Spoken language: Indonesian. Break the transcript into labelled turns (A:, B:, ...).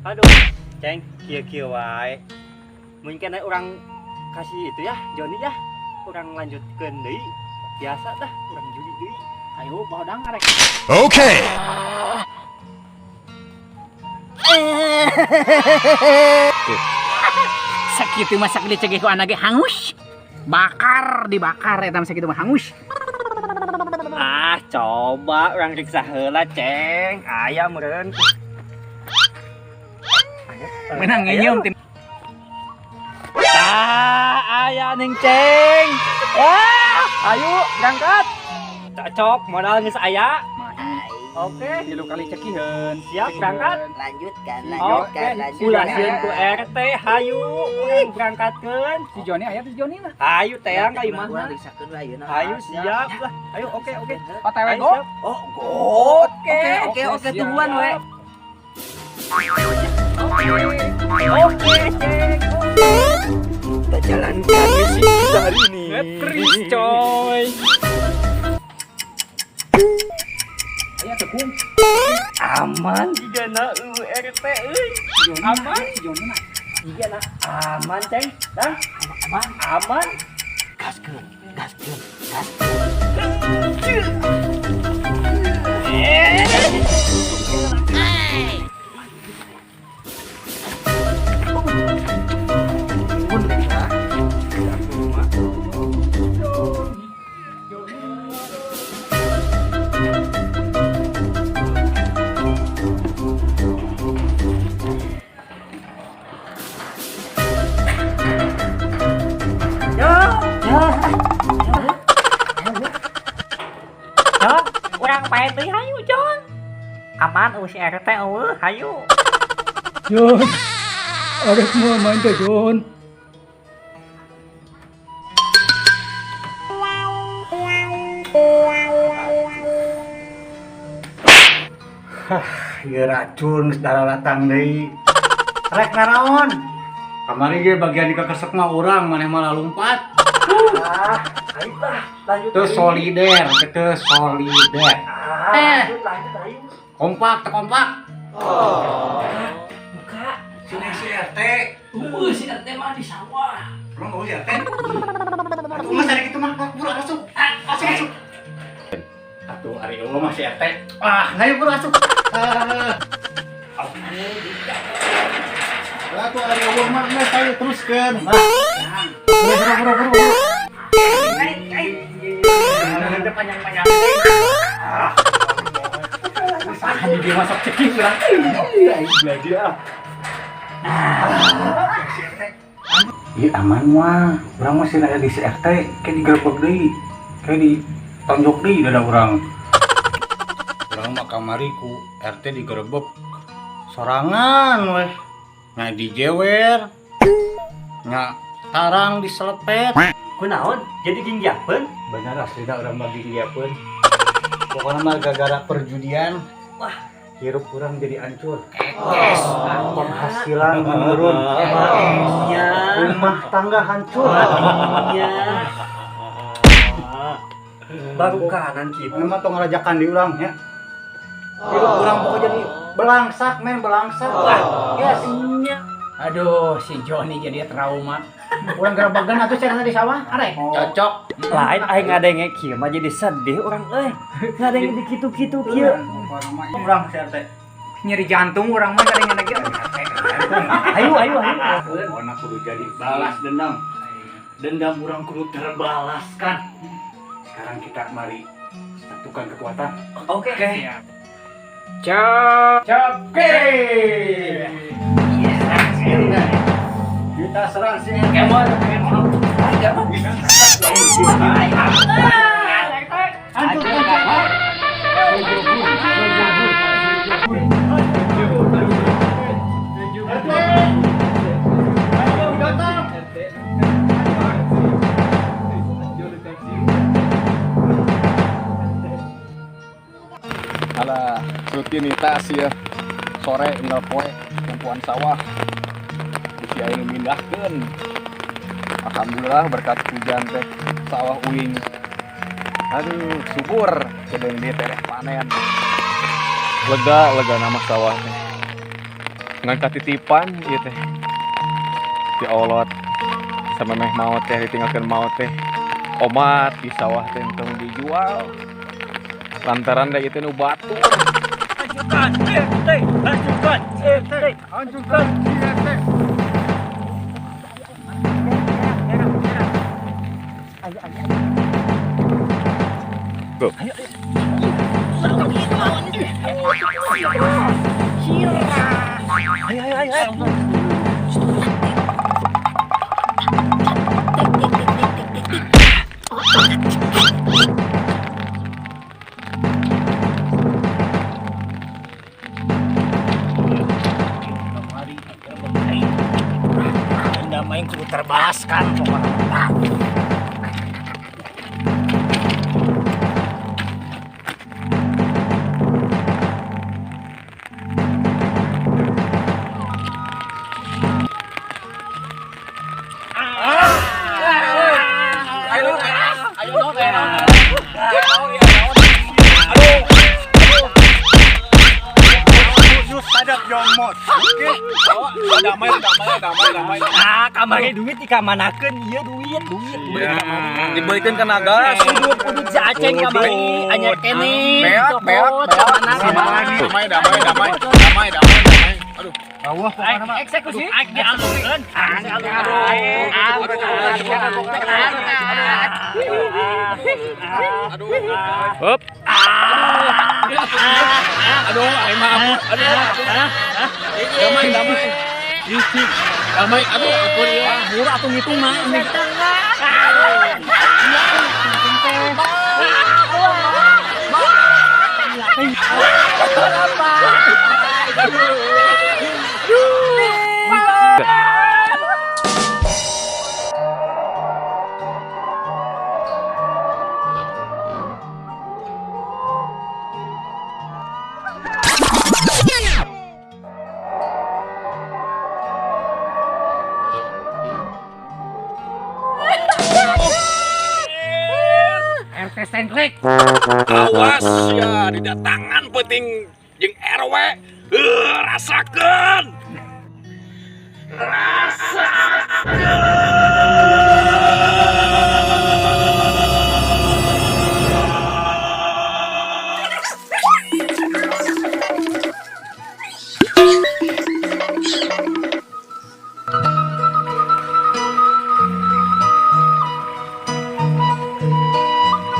A: Aduh, Ceng, kia-kia wae. Mungkin orang kasih itu ya, Joni ya. Orang lanjutkeun deui. Biasa dah, orang judi deui.
B: Ayo bahodang arek.
C: Okay.
B: Sakitu mah sak dicegeh ku anak ge hangus. Bakar dibakar eta mah sakitu mah hangus.
A: Ah, coba orang riksa heula, Ceng. Aya meureun.
B: Menang nyium tim.
A: Aya ning Ceng. Ayo berangkat. Cocok, modal geus aya. Oke,
B: Tilu kali cekiheun.
A: siap berangkat.
D: Lanjutkan.
A: Oke, ulasieun ku RT, hayu urang berangkatkeun.
B: Si Joni aya si Joni mah.
A: Hayu teang ka imah.
D: Urang disahkeun we ayeuna.
A: Hayu siap lah. Ayo oke.
B: OTW
A: Ayo,
B: go.
A: siap.
D: Oh,
A: Oke.
D: oke tuhuan we.
A: Oke, Ceng.
D: Kita jalankan misi kita hari ini.
A: Ngetris coy.
B: Aya tekung.
A: Aman digana RT euy. Aman.
B: Si Joni mah.
A: Digana aman, Ceng. Dah. Aman.
D: Gaskeun.
A: Jon, urang pae teh hayu, Jon. Aman si RT eueuh, hayu.
B: Jon. Arek mau main ke Jon.
E: Ieu racun darah datang deui. Rek naraon? Kamari ge bagian di kakesek mah urang maneh malah lompat.
A: Ayo lah, lanjut.
E: Teu solider, teu solider.
A: Lanjut ayo.
E: Kompak, teu kompak.
A: Buka.
E: Sini si RT.
B: Si RT mah di sawah.
E: Emang mau si RT? Atuh mah cari kitu mah, buru masuk. Masuk. Atuh ari eueuh mah si RT. Ngayo buru masuk. Atuh ari eueuh mah geus ayo teruskeun. Buru.
A: Ada panjang-panjang.
B: Hanya dia masak cekik urang.
E: Iya aman mah, urang masih aya di CRT, kayak digerebek deui, kayak ditonjok deui dada urang. Urang mah kamari ku RT digerebek sorangan weh. Nya dijewer. Nya tarang diselepet.
A: Kunaon? Jadi ginggiapeun?
E: Bener aslina urang bagi diapeun. Pokoknya mah gara-gara perjudian, wah, hirup urang jadi hancur. Penghasilan menurun.
A: Iya.
E: Rumah tangga hancur.
A: Iya. Baru kanan
E: Ini
A: gitu.
E: mah tong ngerajakan di urang ya. Hidup urang pokoknya jadi belangsak belangsak. Yes.
B: Aduh, si Joni jadi trauma. Urang gerebegan atuh cenah di sawah, arek.
E: Cocok.
A: Lain aing ngadenge kieu mah jadi sedih urang euy. Ngadenge di kitu-kitu kieu.
E: Urang CRT.
B: Nyeri jantung urang mah garing lagi.
A: Ayo.
E: Ona kudu jadi balas dendam. Dendam urang kudu terbalaskan. Sekarang kita mari satukan kekuatan.
A: Oke.
B: Coke.
E: Kita serang si
B: Kemon.
F: Alah, rutinitas ya. Sore tinggal poe tumpuan sawah. Usia ini mindahkeun. Alhamdulillah berkat hujan teh sawah uing. Aduh, subur kedeung dia teh panen. Lega nama sawah teh. ngangkat titipan ieu teh di olot sama meh maot teh ditinggalkeun maot teh omat di sawah teh teu dijual lantaran da ieu teh nu batu
A: Lanjutkan, lanjutkan, lanjutkan,
D: Main kudu terbalaskan pokoknya.
F: damai.
A: Nah, kamari duit dikamanakeun ieu duit.
F: Dibeuikeun ka nagas.
A: Kudu si Aceng kamari anyar kene.
F: Damai. Aduh.
A: Awah pokona mah eksekusi. Dialungkeun.
F: Hup. Aduh, aing mah Damai. Damai. Aduh, ampun ieu.
B: Murah atuh ngitung mah.
A: RT Sengklek.
F: Awas ya didatangan penting jeung RW. Rasakeun.